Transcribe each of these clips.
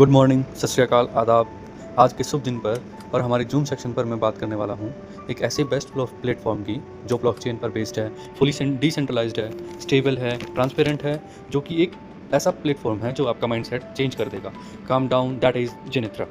Good morning, सत श्री अकाल, आदाब। आज के शुभ दिन पर और हमारे जूम सेक्शन पर मैं बात करने वाला हूँ एक ऐसे बेस्ट प्लेटफॉर्म की जो ब्लॉकचेन पर बेस्ड है, फुली डिसेंट्रलाइज्ड है, स्टेबल है, ट्रांसपेरेंट है, जो कि एक ऐसा प्लेटफॉर्म है जो आपका माइंडसेट चेंज कर देगा। काम डाउन, दैट इज़ जेनिथ्रा।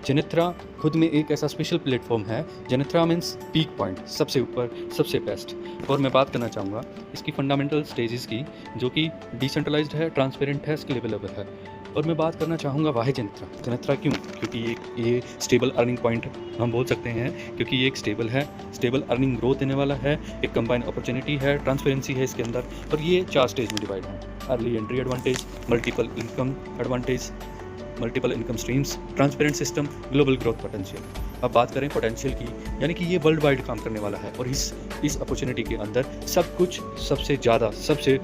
जेनिथ्रा खुद में एक ऐसा स्पेशल प्लेटफॉर्म है। जेनिथ्रा मीन्स पीक पॉइंट, सबसे ऊपर, सबसे बेस्ट। और मैं बात करना चाहूँगा इसकी फंडामेंटल स्टेजेस की, जो कि डिसेंट्रलाइज्ड है, ट्रांसपेरेंट है, स्केलेबल है। और मैं बात करना चाहूँगा वाह जेनिथ्रा। जेनिथ्रा क्यों? क्योंकि ये स्टेबल अर्निंग पॉइंट हम बोल सकते हैं, क्योंकि ये एक स्टेबल है, स्टेबल अर्निंग ग्रोथ देने वाला है, एक कंबाइंड अपॉर्चुनिटी है, ट्रांसपेरेंसी है इसके अंदर। और ये 4 स्टेज में डिवाइड है। Early entry advantage, multiple income advantage, multiple income streams, transparent system, global growth potential. अब बात करें पोटेंशियल की, यानी कि ये वर्ल्ड वाइड काम करने वाला है। और इस अपॉर्चुनिटी के अंदर सब कुछ सबसे ज़्यादा, सबसे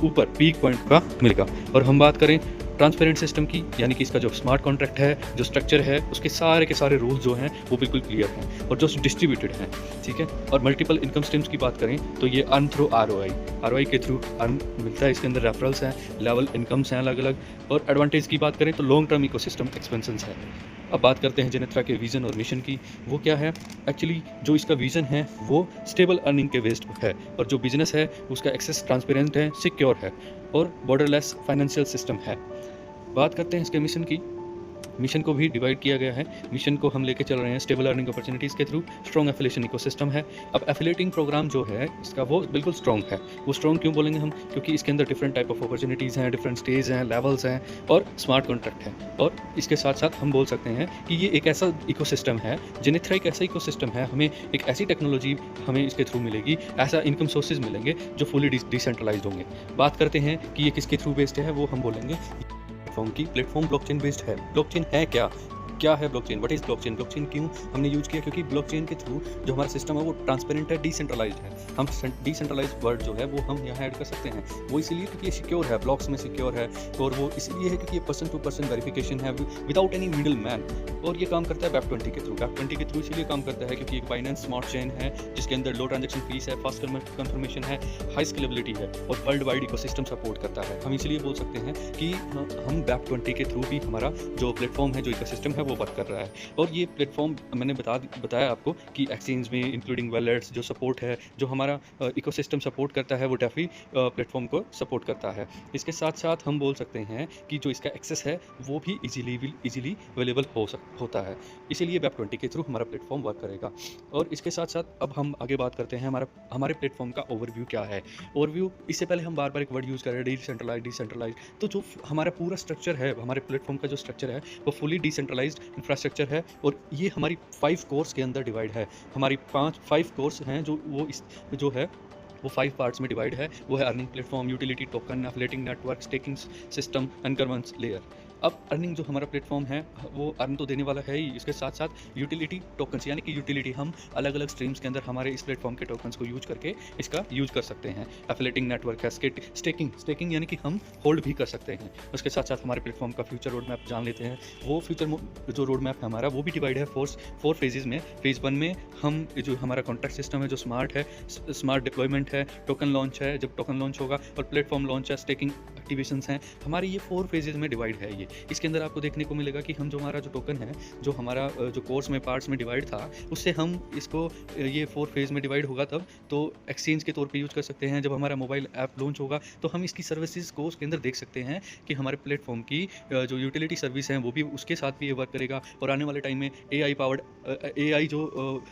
ऊपर पीक पॉइंट का मिलेगा। और हम बात करें ट्रांसपेरेंट सिस्टम की, यानी कि इसका जो स्मार्ट कॉन्ट्रैक्ट है, जो स्ट्रक्चर है, उसके सारे के सारे रूल्स जो हैं वो बिल्कुल क्लियर हैं और जो डिस्ट्रीब्यूटेड हैं, ठीक है। और मल्टीपल इनकम स्ट्रीम्स की बात करें तो ये अर्न थ्रू आरओआई के थ्रू अर्न मिलता है। इसके अंदर रेफरल्स हैं, लेवल इनकम्स हैं अलग अलग। और एडवांटेज की बात करें तो लॉन्ग टर्म इकोसिस्टम एक्सपेंशंस है। अब बात करते हैं जेनिथ्रा के विजन और मिशन की। वो क्या है? एक्चुअली जो इसका विजन है वो स्टेबल अर्निंग के बेस्ड है, और जो बिजनेस है उसका एक्सेस ट्रांसपेरेंट है, सिक्योर है और बॉर्डरलेस फाइनेंशियल सिस्टम है। बात करते हैं इसके मिशन की। मिशन को भी डिवाइड किया गया है। मिशन को हम लेके चल रहे हैं स्टेबल अर्निंग अपॉर्चुनिटीज़ के थ्रू। स्ट्रॉन्ग एफिलिएशन इकोसिस्टम है। अब एफिलिएटिंग प्रोग्राम जो है इसका वो बिल्कुल स्ट्रॉन्ग है। वो स्ट्रॉन्ग क्यों बोलेंगे हम? क्योंकि इसके अंदर डिफरेंट टाइप ऑफ अपॉर्चुनिटीज़ हैं, डिफरेंट स्टेज हैं, लेवल्स हैं और स्मार्ट कॉन्ट्रैक्ट है। और इसके साथ साथ हम बोल सकते हैं कि ये एक ऐसा इकोसिस्टम है, जेनिथ्रा एक ऐसा इकोसिस्टम है, हमें एक ऐसी टेक्नोलॉजी हमें इसके थ्रू मिलेगी, ऐसा इनकम सोर्सेज मिलेंगे जो फुली डिसेंट्रलाइज्ड होंगे। बात करते हैं कि ये किसके थ्रू बेस्ड है, वो हम बोलेंगे प्लेटफॉर्म ब्लॉकचेन बेस्ड है। ब्लॉकचेन है क्या है blockchain? What is blockchain? Blockchain क्यों हमने यूज किया? क्योंकि ब्लॉकचेन के थ्रू जो हमारा सिस्टम है वो ट्रांसपेरेंट है, डिसेंट्रलाइज्ड है। हम डिसेंट्रलाइज्ड वर्ड जो है वो हम यहाँ ऐड कर सकते हैं। वो इसीलिए क्योंकि ये सिक्योर है, ब्लॉक्स में सिक्योर है। और वो इसलिए है क्योंकि ये पर्सन टू पर्सन वेरिफिकेशन है विदाउट एनी मिडल मैन। और ये काम करता है BEP20 के थ्रू। BEP20 के थ्रू इसलिए काम करता है क्योंकि एक बाइनेंस स्मार्ट चेन है जिसके अंदर लो ट्रांजेक्शन फीस है, फास्ट कंफर्मेशन है, हाई स्केलेबिलिटी है और वर्ल्ड वाइड इकोसिस्टम सपोर्ट करता है। हम इसलिए बोल सकते हैं कि हम BEP20 के थ्रू भी हमारा जो प्लेटफॉर्म है, जो इकोसिस्टम है वो वर्क कर रहा है। और ये प्लेटफॉर्म मैंने बताया आपको कि एक्सचेंज में इंक्लूडिंग वैलेट्स जो सपोर्ट है, जो हमारा इकोसिस्टम सपोर्ट करता है, वो डेफी प्लेटफॉर्म को सपोर्ट करता है। इसके साथ साथ हम बोल सकते हैं कि जो इसका एक्सेस है वो भी इजीली अवेलेबल होता है। इसीलिए BEP20 के थ्रू हमारा प्लेटफॉर्म वर्क करेगा। और इसके साथ साथ अब हम आगे बात करते हैं हमारे प्लेटफॉर्म का ओवरव्यू क्या है। ओवरव्यू, इससे पहले हम बार बार एक वर्ड यूज़ कर रहे हैं, डिसेंट्रलाइज। तो जो हमारा पूरा स्ट्रक्चर है, हमारे प्लेटफॉर्म का जो स्ट्रक्चर है वो फुली डिसेंट्रलाइज्ड इंफ्रास्ट्रक्चर है। और ये हमारी 5 कोर्स के अंदर डिवाइड है। हमारी 5 कोर्स हैं जो है वो 5 पार्ट्स में डिवाइड है। वो है earning platform, utility token, affiliating network, staking system and governance layer. अब अर्निंग जो हमारा प्लेटफॉर्म है वो अर्न तो देने वाला है ही, इसके साथ साथ यूटिलिटी टोकन्स, यानी कि यूटिलिटी हम अलग अलग स्ट्रीम्स के अंदर हमारे इस प्लेटफॉर्म के टोकन्स को यूज करके इसका यूज कर सकते हैं। एफिलिएटिंग नेटवर्क है, स्टेकिंग यानी कि हम होल्ड भी कर सकते हैं। उसके साथ साथ हमारे प्लेटफॉर्म का फ्यूचर रोड मैप जान लेते हैं। वो फ्यूचर जो रोड मैप है हमारा वो भी डिवाइड है 4 फेजेज में। फेज 1 में हम जो हमारा कॉन्ट्रैक्ट सिस्टम है जो स्मार्ट है, स्मार्ट डिप्लॉयमेंट है, टोकन लॉन्च है, जब टोकन लॉन्च होगा, और प्लेटफॉर्म लॉन्च है, स्टेकिंग एक्टिवेशंस हैं। हमारी ये 4 फेजेज में डिवाइड है। ये इसके अंदर आपको देखने को मिलेगा कि हम जो हमारा जो टोकन है, जो हमारा जो कोर्स में पार्ट्स में डिवाइड था, उससे हम इसको ये 4 फेज में डिवाइड होगा तब तो एक्सचेंज के तौर पे यूज़ कर सकते हैं। जब हमारा मोबाइल ऐप लॉन्च होगा तो हम इसकी सर्विसेज को उसके अंदर देख सकते हैं कि हमारे प्लेटफॉर्म की जो यूटिलिटी सर्विस हैं वो भी उसके साथ भी ये वर्क करेगा। और आने वाले टाइम में AI जो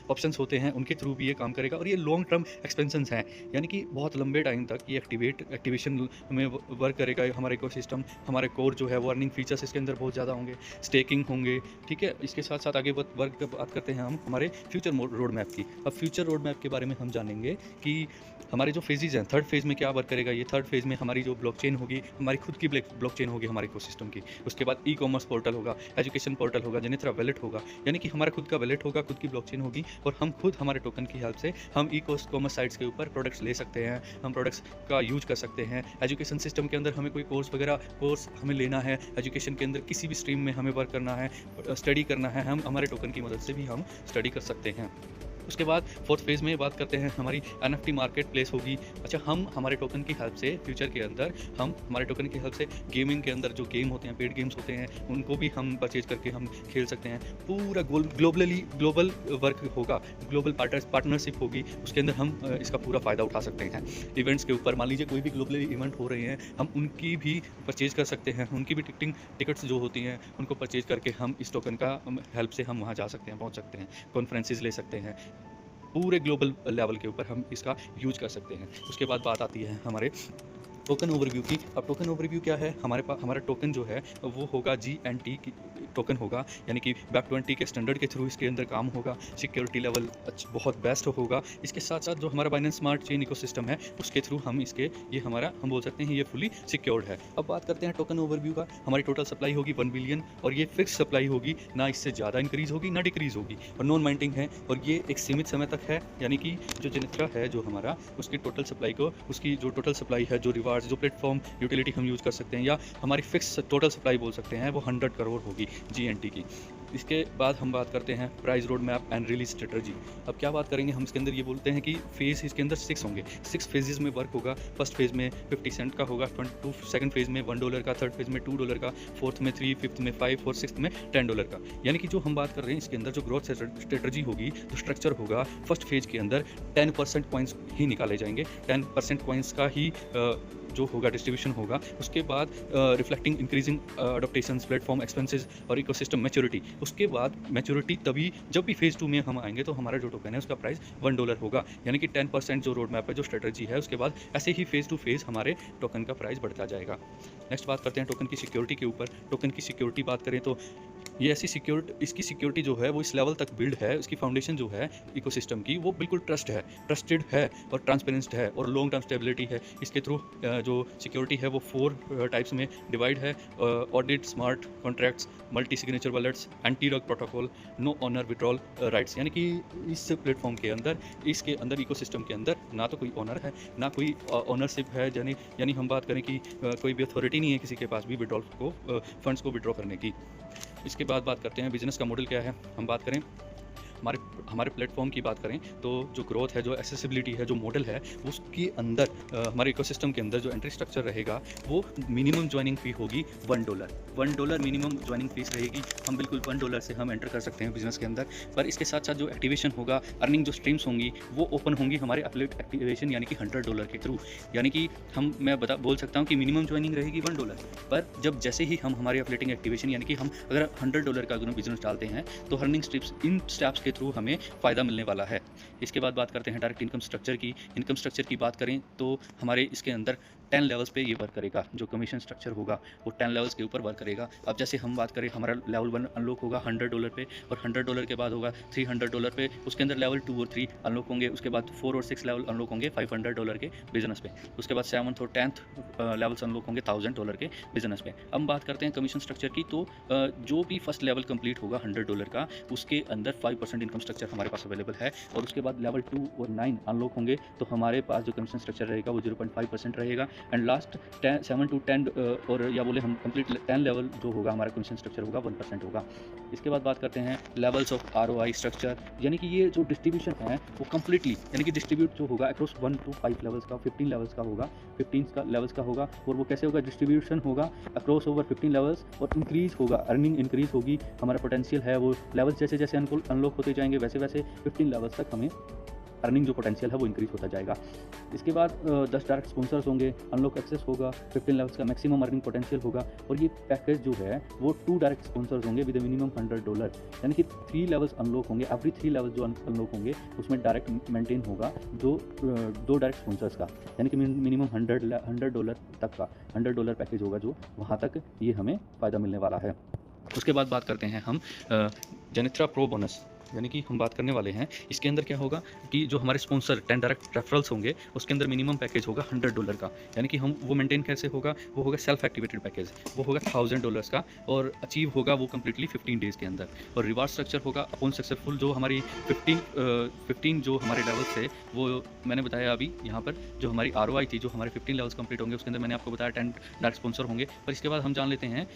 ऑप्शंस होते हैं उनके थ्रू भी ये काम करेगा। और ये लॉन्ग टर्म एक्सपेंशंस हैं, यानी कि बहुत लंबे टाइम तक ये एक्टिवेशन में वर्क करेगा हमारा इकोसिस्टम। हमारे कोर जो है वो अर्निंग फीचर्स इसके अंदर बहुत ज़्यादा होंगे, स्टेकिंग होंगे, ठीक है। इसके साथ साथ आगे वर्क बात करते हैं हम हमारे फ्यूचर रोड मैप की। अब फ्यूचर रोड मैप के बारे में हम जानेंगे कि हमारे जो फेजेज हैं, 3rd फेज में क्या वर्क करेगा। ये 3rd फेज में हमारी जो ब्लॉकचेन होगी, हमारी खुद की ब्लॉकचेन होगी हमारे इकोसिस्टम की। उसके बाद ई-कॉमर्स पोर्टल होगा, एजुकेशन पोर्टल होगा, जेनिथ्रा वैलेट होगा, यानी कि हमारा खुद का वैलेट होगा, खुद की ब्लॉकचेन होगी। और हम खुद हमारे टोकन की हेल्प से हम ई-कॉमर्स साइट्स के ऊपर प्रोडक्ट्स ले सकते हैं, हम प्रोडक्ट्स का यूज कर सकते हैं। एजुकेशन सिस्टम के अंदर हमें कोई कोर्स हमें लेना है, एजुकेशन के अंदर किसी भी स्ट्रीम में हमें वर्क करना है, स्टडी करना है, हम हमारे टोकन की मदद से भी हम स्टडी कर सकते हैं। उसके बाद फोर्थ फेज़ में बात करते हैं हमारी एनएफटी मार्केट प्लेस होगी। अच्छा, हम हमारे टोकन की हेल्प से फ्यूचर के अंदर हम हमारे टोकन की हेल्प से गेमिंग के अंदर जो गेम होते हैं, पेड गेम्स होते हैं, उनको भी हम परचेज करके हम खेल सकते हैं। पूरा ग्लोबल वर्क होगा, ग्लोबल पार्टनरशिप होगी, उसके अंदर हम इसका पूरा फ़ायदा उठा सकते हैं। इवेंट्स के ऊपर मान लीजिए कोई भी ग्लोबली इवेंट हो रहे हैं, हम उनकी भी परचेज कर सकते हैं, उनकी भी टिकट्स जो होती हैं उनको परचेज करके हम इस टोकन का हेल्प से हम वहाँ जा सकते हैं, पहुँच सकते हैं, कॉन्फ्रेंसेस ले सकते हैं। पूरे ग्लोबल लेवल के ऊपर हम इसका यूज कर सकते हैं। उसके बाद बात आती है हमारे टोकन ओवरव्यू की। अब टोकन ओवरव्यू क्या है, हमारा टोकन जो है वो होगा GNT की टोकन होगा, यानी कि WEB20 के स्टैंडर्ड के थ्रू इसके अंदर काम होगा। सिक्योरिटी लेवल बहुत बेस्ट होगा। इसके साथ साथ जो हमारा बाइनेंस स्मार्ट चेन इकोसिस्टम है उसके थ्रू हम हम बोल सकते हैं ये फुली सिक्योर्ड है। अब बात करते हैं टोकन ओवरव्यू का। हमारी टोटल सप्लाई होगी 1 बिलियन और ये फिक्स सप्लाई होगी, ना इससे ज़्यादा इंक्रीज़ होगी ना डिक्रीज़ होगी, और नॉन माइंटिंग है और ये एक सीमित समय तक है। यानी कि जो जेनेट्रा है जो हमारा, उसकी टोटल सप्लाई को, उसकी जो टोटल सप्लाई है, जो रिवार्ड्स, जो प्लेटफॉर्म यूटिलिटी हम यूज़ कर सकते हैं, या हमारी फिक्स टोटल सप्लाई बोल सकते हैं, वो 100 करोड़ होगी GNT की। इसके बाद हम बात करते हैं price road map and release strategy. अब क्या बात करेंगे हम इसके अंदर, ये बोलते हैं कि फेज़ इसके अंदर 6 होंगे, 6 फेजेस में वर्क होगा। फर्स्ट फेज़ में 50 सेंट का होगा, सेकंड फेज़ में $1 का, थर्ड फेज़ में $2 का, फोर्थ में 3, फिफ्थ में 5 और सिक्स्थ में $10 का। यानी कि जो हम बात कर रहे हैं इसके अंदर जो ग्रोथ स्ट्रेटजी होगी, जो स्ट्रक्चर होगा, फर्स्ट फेज के अंदर 10% कॉइन्स ही निकाले जाएंगे, 10% कॉइन्स का ही जो होगा डिस्ट्रीब्यूशन होगा। उसके बाद रिफ्लेक्टिंग इंक्रीजिंग अडोप्टेशंस, प्लेटफॉर्म एक्सपेंसेस और इकोसिस्टम मैच्योरिटी। उसके बाद मैच्योरिटी तभी जब भी फेज़ 2 में हम आएंगे तो हमारा जो टोकन है उसका प्राइस $1 होगा, यानी कि 10% जो रोड मैप है, जो स्ट्रेटजी है, उसके बाद ऐसे ही फेज़ टू फेज़ हमारे टोकन का प्राइस बढ़ता जाएगा। नेक्स्ट बात करते हैं टोकन की सिक्योरिटी के ऊपर। टोकन की सिक्योरिटी बात करें तो ये ऐसी इसकी सिक्योरिटी जो है वो इस लेवल तक बिल्ड है, इसकी फाउंडेशन जो है इकोसिस्टम की, वो बिल्कुल ट्रस्टेड है और ट्रांसपेरेंट है और लॉन्ग टर्म स्टेबिलिटी है। इसके थ्रू जो सिक्योरिटी है वो 4 टाइप्स में डिवाइड है: audit, smart contracts, multi signature wallets, anti rug protocol, no owner withdrawal rights. यानी कि इस प्लेटफॉर्म के अंदर, इसके अंदर इकोसिस्टम के अंदर ना तो कोई ऑनर है ना कोई ऑनरशिप है, यानी हम बात करें कि कोई भी अथॉरिटी नहीं है किसी के पास भी विड्रॉल को, फंड्स को विड्रॉ करने की। इसके बाद बात करते हैं बिजनेस का मॉडल क्या है। हम बात करें हमारे प्लेटफॉर्म की बात करें तो जो ग्रोथ है, जो एक्सेसिबिलिटी है, जो मॉडल है, उसके अंदर हमारे इकोसिस्टम के अंदर जो एंट्री स्ट्रक्चर रहेगा वो मिनिमम ज्वाइनिंग फ़ी होगी $1 मिनिमम ज्वाइनिंग फीस रहेगी। हम बिल्कुल $1 से हम एंटर कर सकते हैं बिजनेस के अंदर। पर इसके साथ साथ जो एक्टिवेशन होगा, अर्निंग जो स्ट्रीम्स होंगी वो ओपन होंगी हमारे एफिलिएट एक्टिवेशन यानी कि $100 के थ्रू। यानी कि मैं बोल सकता हूँ कि मिनिमम ज्वाइनिंग रहेगी $1, पर जब जैसे ही हम हमारे एफिलिएटिंग एक्टिवेशन यानी कि हम अगर $100 का बिजनेस डालते हैं तो अर्निंग स्ट्रिप्स, इन स्टेप्स के थ्रू हमें फ़ायदा मिलने वाला है। इसके बाद बात करते हैं डायरेक्ट इनकम स्ट्रक्चर की। इनकम स्ट्रक्चर की बात करें तो हमारे इसके अंदर 10 लेवल्स पे ये वर्क करेगा। जो कमीशन स्ट्रक्चर होगा वो 10 लेवल्स के ऊपर वर्क करेगा। अब जैसे हम बात करें, हमारा लेवल 1 अनलॉक होगा $100 पे, और $100 के बाद होगा $300 पे, उसके अंदर लेवल 2 और 3 अनलॉक होंगे। उसके बाद 4 और 6 लेवल अनलॉक होंगे $500 के बिजनेस पे। उसके बाद 7th और 10th लेवल्स अनलॉक होंगे $1000 के बिजनेस पे। अब बात करते हैं कमीशन स्ट्रक्चर की, तो जो भी फर्स्ट लेवल कंप्लीट होगा $100 का, उसके अंदर 5% इनकम स्ट्रक्चर हमारे पास अवेलेबल है। और उसके बाद लेवल 2 और 9 अनलॉक होंगे तो हमारे पास जो कमीशन स्ट्रक्चर रहेगा वो 0.5% रहेगा। एंड लास्ट 7 to 10 और या बोले हम कंप्लीट 10 लेवल जो होगा हमारा कमीशन स्ट्रक्चर होगा 1% होगा। इसके बाद बात करते हैं लेवल्स ऑफ ROI स्ट्रक्चर, यानी कि ये जो डिस्ट्रीब्यूशन है वो कम्प्लीटली, यानी कि डिस्ट्रीब्यूट जो होगा अक्रॉस 1 to 5 लेवल्स का, 15 लेवल्स का होगा, 15 लेवल्स का होगा। और वो कैसे होगा? डिस्ट्रीब्यूशन होगा अक्रॉस ओवर 15 लेवल्स, और इंक्रीज़ होगा, अर्निंग इंक्रीज़ होगी। हमारा पोटेंशियल है वो लेवल्स जैसे जैसे अनलॉक होते जाएंगे वैसे वैसे 15 लेवल्स तक हमें अर्निंग जो पोटेंशियल है वो इंक्रीज होता जाएगा। इसके बाद 10 डायरेक्ट स्पॉन्सर्स होंगे, अनलॉक एक्सेस होगा, 15 लेवल्स का मैक्सिमम अर्निंग पोटेंशियल होगा। और ये पैकेज जो है वो 2 डायरेक्ट स्पॉन्सर्स होंगे विद मिनिमम $100, यानी कि 3 लेवल्स अनलॉक होंगे। एवरी 3 लेवल जो अनलॉक होंगे उसमें डायरेक्ट मेंटेन होगा जो 2 डायरेक्ट स्पॉन्सर्स का, यानी कि मिनिमम $100 तक का $100 पैकेज होगा, जो वहाँ तक ये हमें फ़ायदा मिलने वाला है। उसके बाद बात करते हैं हम जेनेट्रा प्रो बोनस, यानी कि हम बात करने वाले हैं इसके अंदर क्या होगा कि जो हमारे स्पॉन्सर 10 डायरेक्ट रेफरल्स होंगे उसके अंदर मिनिमम पैकेज होगा $100 का, यानी कि हम वो मेंटेन कैसे होगा, वो होगा सेल्फ एक्टिवेटेड पैकेज, वो होगा $1000 का, और अचीव होगा वो कम्प्लीटली 15 डेज़ के अंदर। और रिवार्ड स्ट्रक्चर होगा अपॉन सक्सेसफुल, जो हमारी 15 जो हमारे लेवल्स थे वो मैंने बताया अभी यहाँ पर। जो हमारी ROI थी, जो हमारे 15 लेवल्स कंप्लीट होंगे उसके अंदर मैंने आपको बताया 10 डायरेक्ट स्पॉन्सर होंगे। पर इसके बाद हम जान लेते हैं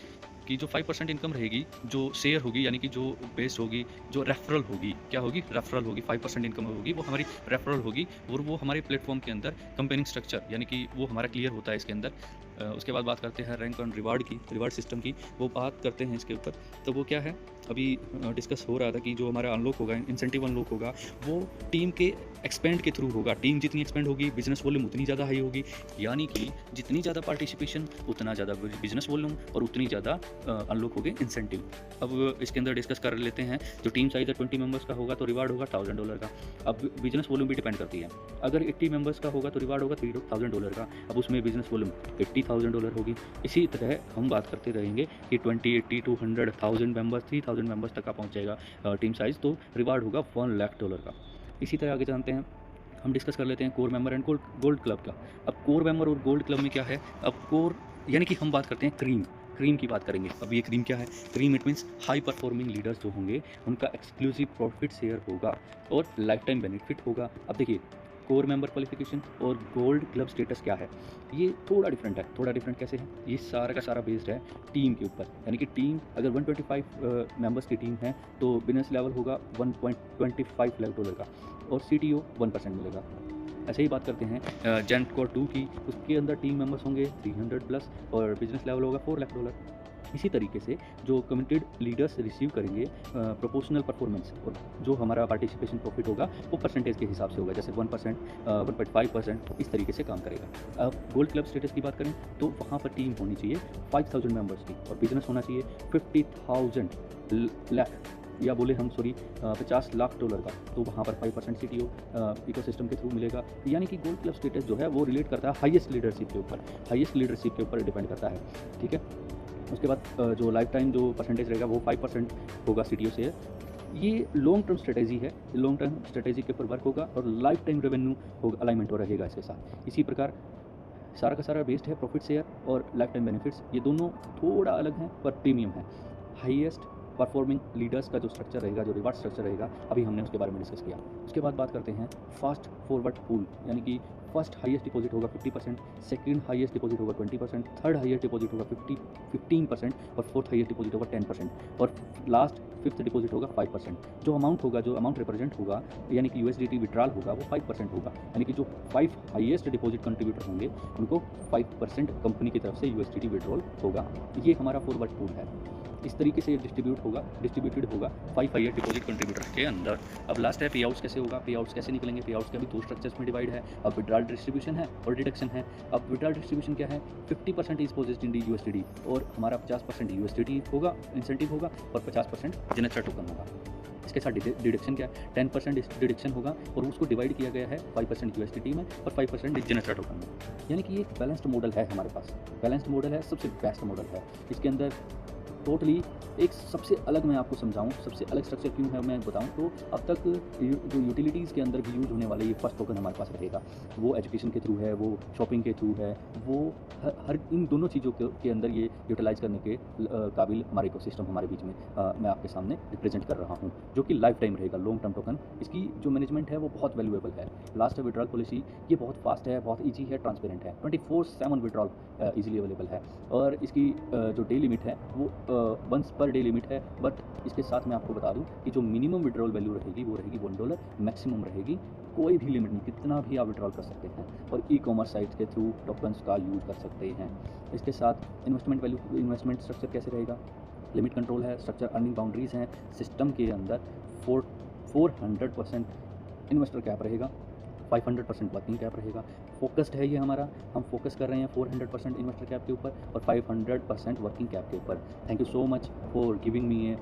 कि जो 5% इनकम रहेगी, जो शेयर होगी यानी कि जो बेस्ड होगी, जो रेफरल होगी, क्या होगी? रेफरल होगी, 5% इनकम होगी, वो हमारी रेफरल होगी और वो हमारे प्लेटफ़ॉर्म के अंदर कंपेयरिंग स्ट्रक्चर यानी कि वो हमारा क्लियर होता है इसके अंदर। उसके बाद बात करते हैं रैंक ऑन रिवार्ड की, रिवार्ड सिस्टम की, वो बात करते हैं इसके ऊपर। तो वो क्या है? अभी डिस्कस हो रहा था कि जो हमारा अनलॉक होगा, इंसेंटिव अनलॉक होगा, वो टीम के एक्सपेंड के थ्रू होगा। टीम जितनी एक्सपेंड होगी, बिज़नेस वॉल्यूम उतनी ज़्यादा हाई होगी, यानी कि जितनी ज़्यादा पार्टिसिपेशन उतना ज़्यादा बिज़नेस वॉल्यूम और उतनी ज़्यादा अनलॉक होगे इंसेंटिव। अब इसके अंदर डिस्कस कर लेते हैं। जो टीम साइज़ 20 मेंबर्स का होगा तो रिवार्ड होगा $1000 का। अब बिज़नेस वॉल्यूम भी डिपेंड करती है। अगर 80 मेंबर्स का होगा तो रिवार्ड होगा $3000 का। अब उसमें बिज़नेस वॉल्यूम $80,000 होगी। इसी तरह हम बात करते रहेंगे कि 20, 80, 200, 1000 मेंबर्स, 3000 मेंबर्स तक का पहुँच जाएगा टीम साइज़, तो रिवार्ड होगा $1,00,000 का। इसी तरह आगे जानते हैं, हम डिस्कस कर लेते हैं core member and gold club का। अब कोर मेंबर और गोल्ड क्लब में क्या है? अब कोर यानी कि हम बात करते हैं क्रीम की बात करेंगे। अब ये क्रीम क्या है? Cream it means high performing leaders जो होंगे उनका एक्सक्लूसिव प्रॉफिट शेयर होगा और लाइफ टाइम बेनिफिट होगा। अब देखिए, कोर मेंबर क्वालिफिकेशन और गोल्ड क्लब स्टेटस क्या है, ये थोड़ा डिफरेंट है। थोड़ा डिफरेंट कैसे है? ये सारा का सारा बेस्ड है टीम के ऊपर, यानी कि टीम अगर 125 मेंबर्स की टीम है तो बिजनेस लेवल होगा $1.25 लाख का और CTO 1% मिलेगा। ऐसे ही बात करते हैं जेंट कोर 2 की, उसके अंदर टीम मेंबर्स होंगे 300 प्लस और बिजनेस लेवल होगा $4 लाख। इसी तरीके से जो कमिटेड लीडर्स रिसीव करेंगे प्रोपोर्शनल परफॉर्मेंस, और जो हमारा पार्टिसिपेशन प्रॉफिट होगा वो परसेंटेज के हिसाब से होगा, जैसे 1%, 1.5%, इस तरीके से काम करेगा। अब गोल्ड क्लब स्टेटस की बात करें तो वहाँ पर टीम होनी चाहिए 5000 मेंबर्स की और बिजनेस होना चाहिए 50,000 लाख या बोले हम $50 लाख का, तो वहाँ पर 5% CTO इकोसिस्टम के थ्रू मिलेगा। यानी कि गोल्ड क्लब स्टेटस जो है वो रिलेट करता है हाईएस्ट लीडरशिप के ऊपर, हाईएस्ट लीडरशिप के ऊपर डिपेंड करता है। ठीक है, उसके बाद जो लाइफ टाइम जो परसेंटेज रहेगा वो 5% होगा CTO से। ये लॉन्ग टर्म स्ट्रेटेजी है, लॉन्ग टर्म स्ट्रेटेजी के ऊपर वर्क होगा और लाइफ टाइम रेवेन्यू होगा, अलाइनमेंट हो रहेगा इसके साथ। इसी प्रकार सारा का सारा बेस्ड है प्रॉफिट शेयर और लाइफ टाइम बेनिफिट्स, ये दोनों थोड़ा अलग हैं पर प्रीमियम है। हाईएस्ट परफॉर्मिंग लीडर्स का जो स्ट्रक्चर रहेगा, जो रिवार्ड स्ट्रक्चर रहेगा, अभी हमने उसके बारे में डिस्कस किया। उसके बाद बात करते हैं फास्ट फॉरवर्ड पूल, यानी कि फर्स्ट हाईएस्ट डिपॉजिट होगा 50%, सेकंड हाईएस्ट डिपॉजिट होगा 20%, थर्ड हाईएस्ट डिपॉजिट होगा 15% और फोर्थ हाईएस्ट डिपॉजिट होगा 10% और लास्ट फिफ्थ डिपॉजिट होगा 5%। जो अमाउंट रिप्रेजेंट होगा यानी कि USDT विड्रॉल होगा वो 5% होगा, यानी कि जो 5 हाईएस्ट डिपॉजिट कंट्रीब्यूटर होंगे उनको 5% कंपनी की तरफ से USDT विड्रॉल होगा। ये हमारा फॉरवर्ड पूल है। इस तरीके से ये डिस्ट्रीब्यूटेड होगा 5 हाईएस्ट डिपॉजिट कंट्रीब्यूटर के अंदर। अब लास्ट है पे आउट्स कैसे होगा, पे आउट्स कैसे निकलेंगे? पे आउट्स के भी 2 स्ट्रक्चर्स में डिवाइड है। अब विड्रॉल डिस्ट्रीब्यूशन है और डिडक्शन है। अब विड्रॉल डिस्ट्रीब्यूशन क्या है? 50% इज पोजेस्ड इन USDT और हमारा 50% USDT होगा, इंसेंटिव होगा और 50% जेनेक्रा टोकन होगा। इसके साथ डिडक्शन क्या है? 10% डिडक्शन होगा और उसको डिवाइड किया गया है 5% USDT में और 5% जेनेक्रा टोकन में। यानी कि ये एक बैलेंस्ड मॉडल है हमारे पास, बैलेंस्ड मॉडल है, सबसे बेस्ट मॉडल है। इसके अंदर टोटली एक सबसे अलग मैं आपको समझाऊं, सबसे अलग स्ट्रक्चर क्यों है मैं बताऊं तो अब तक जो यूटिलिटीज़ के अंदर भी यूज होने वाले ये फर्स्ट टोकन हमारे पास रहेगा। वो एजुकेशन के थ्रू है, वो शॉपिंग के थ्रू है, वो हर इन दोनों चीज़ों के अंदर ये यूटिलाइज़ करने के काबिल हमारे इकोसिस्टम हमारे बीच में मैं आपके सामने रिप्रेजेंट कर रहा हूँ, जो कि लाइफ टाइम रहेगा, लॉन्ग टर्म टोकन। इसकी जो मैनेजमेंट है वो बहुत वैल्यूएबल है। लास्ट विड्रॉल पॉलिसी ये बहुत फास्ट है, बहुत ईजी है, ट्रांसपेरेंट है, 24/7 विड्रॉल ईजिली अवेलेबल है। और इसकी जो डे लिमिट है वो वंस पर डे लिमिट है, बट इसके साथ मैं आपको बता दूं कि जो मिनिमम विड्रॉल वैल्यू रहेगी वो रहेगी $1, मैक्सिमम रहेगी कोई भी लिमिट नहीं, कितना भी आप विड्रॉल कर सकते हैं और ई-कॉमर्स साइट के थ्रू टोकन्स का यूज़ कर सकते हैं। इसके साथ इन्वेस्टमेंट स्ट्रक्चर कैसे रहेगा? लिमिट कंट्रोल है, स्ट्रक्चर अर्निंग बाउंड्रीज हैं, सिस्टम के अंदर 400% इन्वेस्टर कैप रहेगा, 500% वर्किंग कैप रहेगा। फोकस्ड है ये हमारा, हम फोकस कर रहे हैं 400% इन्वेस्टर कैप के ऊपर और 500% वर्किंग कैप के ऊपर। Thank you so much for giving me a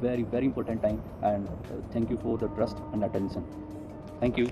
very very important time and thank you for the trust and attention. Thank you.